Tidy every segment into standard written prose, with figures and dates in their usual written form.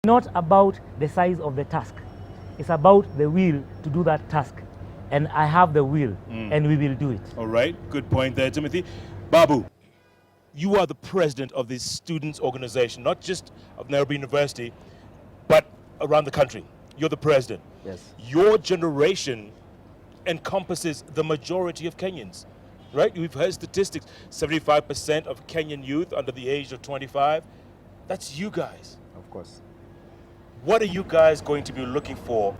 Not about the size of the task. It's about the will to do that task. And I have the will, and we will do it. All right, good point there, Timothy. Babu, you are the president of this students' organization, not just of Nairobi University, but around the country. You're the president. Yes. Your generation encompasses the majority of Kenyans, right? We've heard statistics, 75% of Kenyan youth under the age of 25. That's you guys. Of course. What are you guys going to be looking for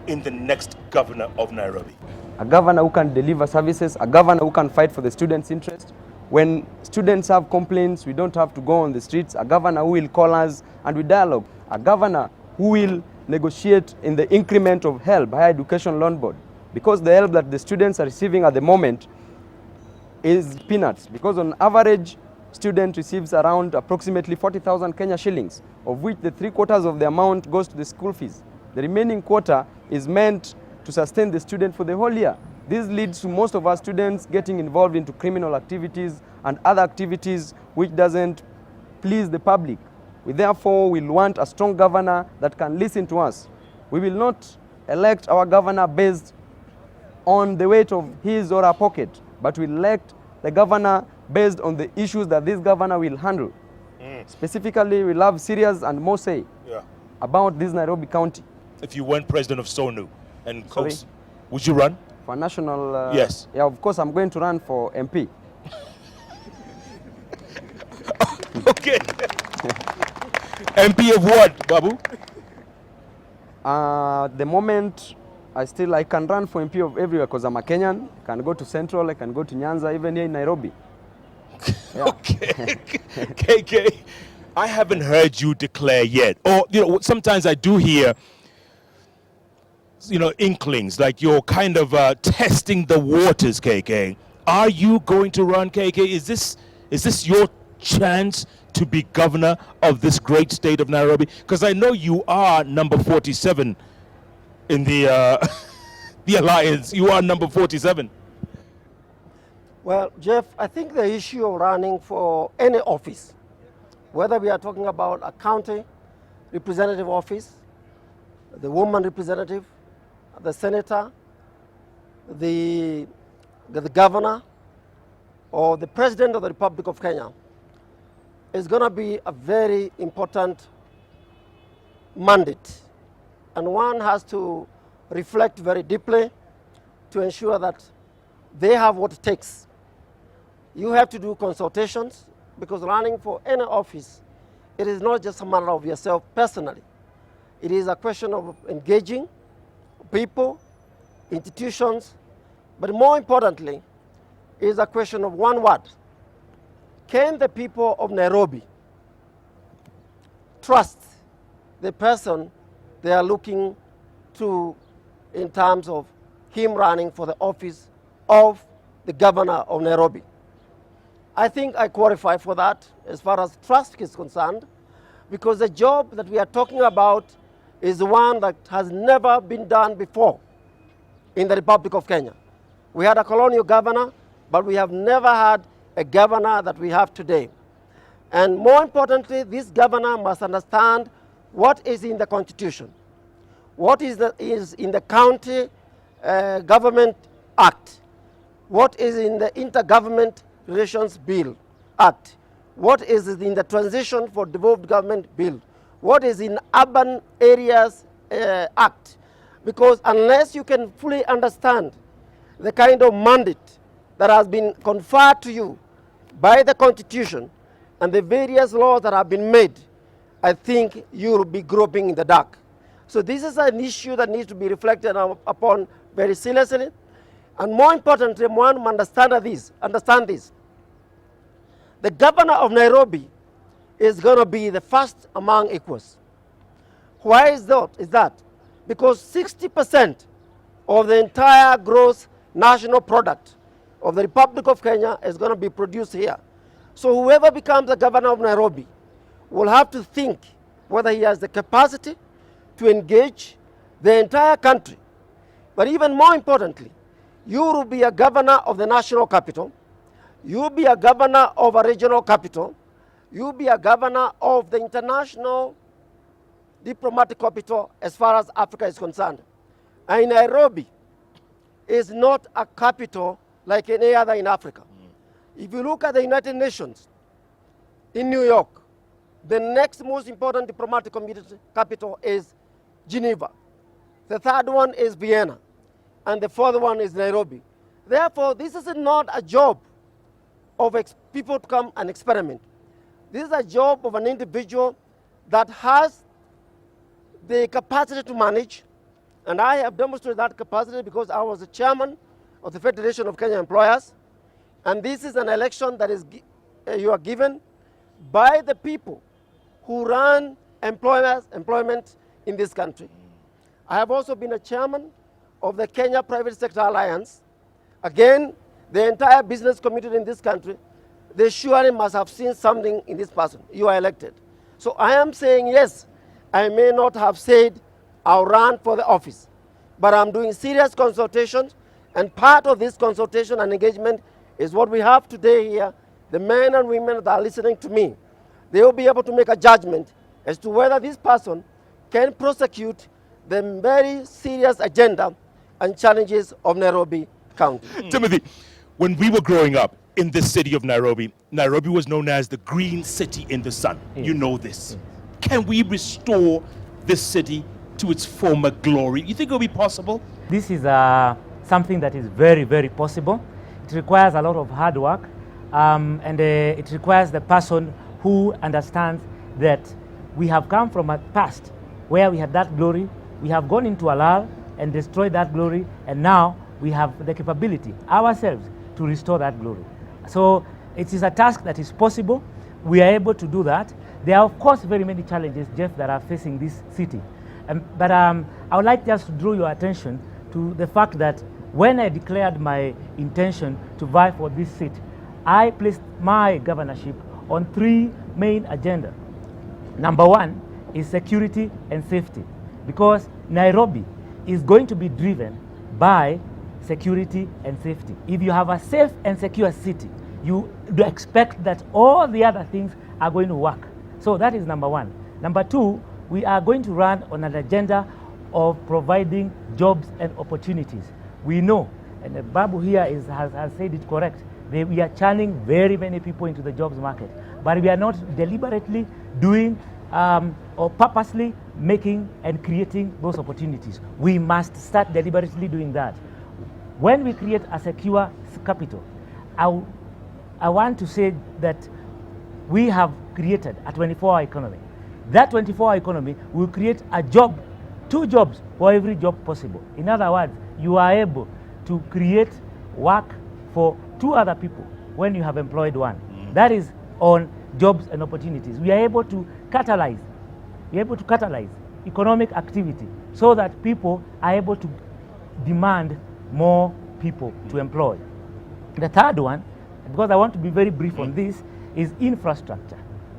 in the next governor of Nairobi? A governor who can deliver services, a governor who can fight for the students' interest. When students have complaints, we don't have to go on the streets. A governor who will call us and we dialogue. A governor who will negotiate in the increment of help, higher education loan board. Because the help that the students are receiving at the moment is peanuts. Because on average, student receives around approximately 40,000 Kenya shillings, of which the 3/4 of the amount goes to the school fees. The remaining quarter is meant to sustain the student for the whole year. This leads to most of our students getting involved into criminal activities and other activities which doesn't please the public. We therefore will want a strong governor that can listen to us. We will not elect our governor based on the weight of his or her pocket, but we elect the governor based on the issues that this governor will handle. Specifically, we love serious and more say about this Nairobi County. If you weren't president of SONU and Sorry? Coast, would you run? For national... Yes. Yeah, of course, I'm going to run for MP. Okay. MP of what, Babu? The moment I can run for MP of everywhere because I'm a Kenyan. I can go to Central, I can go to Nyanza, even here in Nairobi. Yeah. Okay. KK, I haven't heard you declare yet. Or, sometimes I do hear, inklings, like you're kind of testing the waters, KK. Are you going to run, KK? Is this your chance to be governor of this great state of Nairobi? Because I know you are number 47 in the the alliance. You are number 47. Well, Jeff, I think the issue of running for any office, whether we are talking about a county representative office, the woman representative, the senator, the governor, or the president of the Republic of Kenya, is going to be a very important mandate. And one has to reflect very deeply to ensure that they have what it takes. You have to do consultations, because running for any office, it is not just a matter of yourself personally. It is a question of engaging people, institutions, but more importantly, it is a question of one word. Can the people of Nairobi trust the person they are looking to in terms of him running for the office of the governor of Nairobi? I think I qualify for that as far as trust is concerned, because the job that we are talking about is one that has never been done before in the Republic of Kenya. We had a colonial governor, but we have never had a governor that we have today. And more importantly, this governor must understand what is in the Constitution, what is in the County Government Act, what is in the Intergovernment Relations Bill Act, what is in the Transition for Devolved Government Bill, what is in Urban Areas Act. Because unless you can fully understand the kind of mandate that has been conferred to you by the Constitution and the various laws that have been made, I think you will be groping in the dark. So this is an issue that needs to be reflected upon very seriously. And more importantly, one must understand this. The governor of Nairobi is going to be the first among equals. Why is that? Because 60% of the entire gross national product of the Republic of Kenya is going to be produced here. So whoever becomes the governor of Nairobi will have to think whether he has the capacity to engage the entire country. But even more importantly, you will be a governor of the national capital, you will be a governor of a regional capital, you will be a governor of the international diplomatic capital as far as Africa is concerned. And Nairobi is not a capital like any other in Africa. If you look at the United Nations in New York, the next most important diplomatic capital is Geneva. The third one is Vienna. And the fourth one is Nairobi. Therefore, this is not a job of people to come and experiment. This is a job of an individual that has the capacity to manage, and I have demonstrated that capacity because I was the chairman of the Federation of Kenya Employers, and this is an election that is you are given by the people who run employment in this country. I have also been a chairman of the Kenya Private Sector Alliance. Again, the entire business community in this country, they surely must have seen something in this person. You are elected. So I am saying, yes, I may not have said I'll run for the office, but I'm doing serious consultations, and part of this consultation and engagement is what we have today here. The men and women that are listening to me, they will be able to make a judgment as to whether this person can prosecute the very serious agenda and challenges of Nairobi County. Timothy, when we were growing up in this city of Nairobi, Nairobi was known as the green city in the sun. Yes. You know this. Can we restore this city to its former glory? You think it will be possible? This is something that is very, very possible. It requires a lot of hard work, and it requires the person who understands that we have come from a past where we had that glory, we have gone into a lull and destroyed that glory, and now we have the capability ourselves to restore that glory. So it is a task that is possible. We are able to do that. There are, of course, very many challenges, Jeff, that are facing this city. But I would like just to draw your attention to the fact that when I declared my intention to vie for this seat, I placed my governorship on three main agendas. Number one is security and safety, because Nairobi is going to be driven by security and safety. If you have a safe and secure city, you do expect that all the other things are going to work. So that is number one. Number two, we are going to run on an agenda of providing jobs and opportunities. We know, and Babu here has said it correct, we are churning very many people into the jobs market, but we are not deliberately doing or purposely making and creating those opportunities. We must start deliberately doing that. When we create a secure capital, I want to say that we have created a 24-hour economy. That 24-hour economy will create a job, 2 jobs for every job possible. In other words, you are able to create work for 2 other people when you have employed one. That is on jobs and opportunities. We are able to catalyze economic activity so that people are able to demand more people to employ. The third one, because I want to be very brief on this, is infrastructure.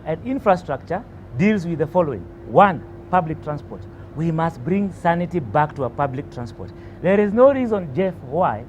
And infrastructure deals with the following. 1, public transport. We must bring sanity back to our public transport. There is no reason, Jeff, why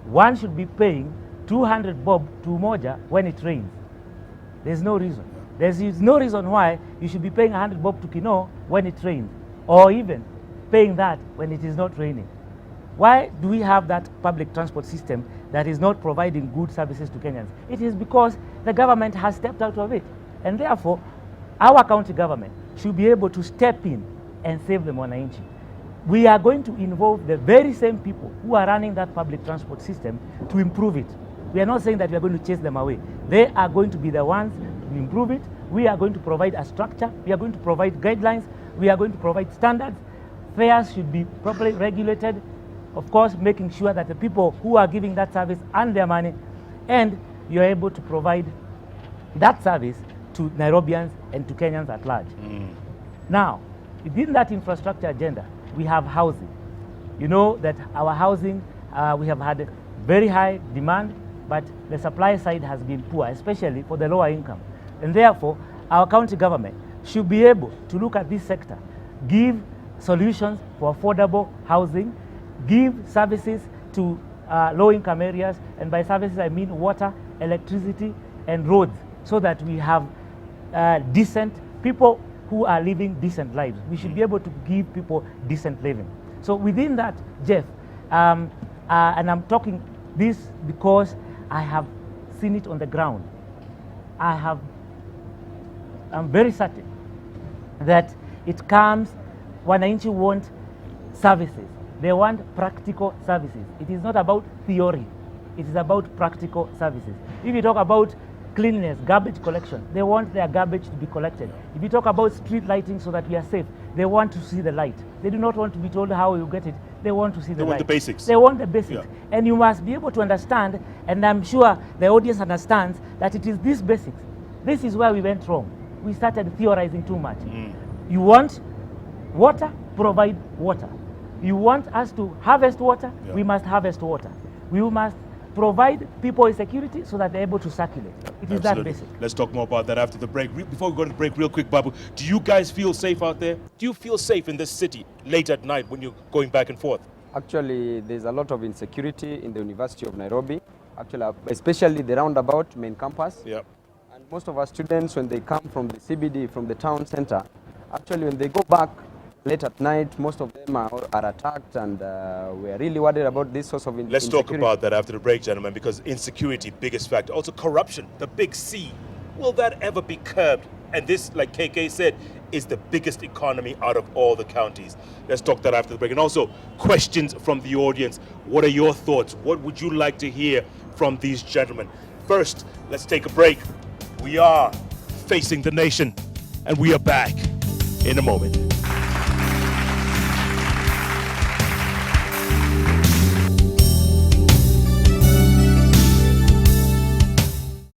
one should be paying 200 bob to Moja when it rains. There's no reason. There's no reason why you should be paying 100 bob to Kino when it rains, or even paying that when it is not raining. Why do we have that public transport system that is not providing good services to Kenyans? It is because the government has stepped out of it. And therefore, our county government should be able to step in and save the Mwananchi. We are going to involve the very same people who are running that public transport system to improve it. We are not saying that we are going to chase them away. They are going to be the ones to improve it. We are going to provide a structure. We are going to provide guidelines. We are going to provide standards. Fares should be properly regulated. Of course, making sure that the people who are giving that service earn their money, and you are able to provide that service to Nairobians and to Kenyans at large. Now, within that infrastructure agenda, we have housing. You know that our housing, we have had very high demand, but the supply side has been poor, especially for the lower income. And therefore, our county government should be able to look at this sector, give solutions for affordable housing, give services to low-income areas, and by services I mean water, electricity, and roads, so that we have decent people who are living decent lives. We should be able to give people decent living. So within that, Jeff, and I'm talking this because I have seen it on the ground. I'm very certain that it comes, wananchi want services. They want practical services. It is not about theory. It is about practical services. If you talk about cleanliness, garbage collection, they want their garbage to be collected. If you talk about street lighting so that we are safe, they want to see the light. They do not want to be told how you get it. They want to see the light. They want the basics. They want the basics. Yeah. And you must be able to understand, and I'm sure the audience understands, that it is these basics. This is where we went wrong. We started theorizing too much. You want water, provide water. You want us to harvest water, we must harvest water. We must provide people with security so that they're able to circulate. It is that basic. Let's talk more about that after the break. Before we go to the break, real quick, Babu, do you guys feel safe out there? Do you feel safe in this city late at night when you're going back and forth? Actually, there's a lot of insecurity in the University of Nairobi, actually, especially the roundabout main campus. Yeah. And most of our students, when they come from the CBD, from the town center, actually when they go back late at night, most of them are attacked, and we're really worried about this source of Let's insecurity. talk about that after the break, gentlemen, because insecurity, biggest factor. Also corruption, the big C. Will that ever be curbed? And this, like KK said, is the biggest economy out of all the counties. Let's talk that after the break. And also, questions from the audience. What are your thoughts? What would you like to hear from these gentlemen? First, let's take a break. We are facing the nation, and we are back in a moment.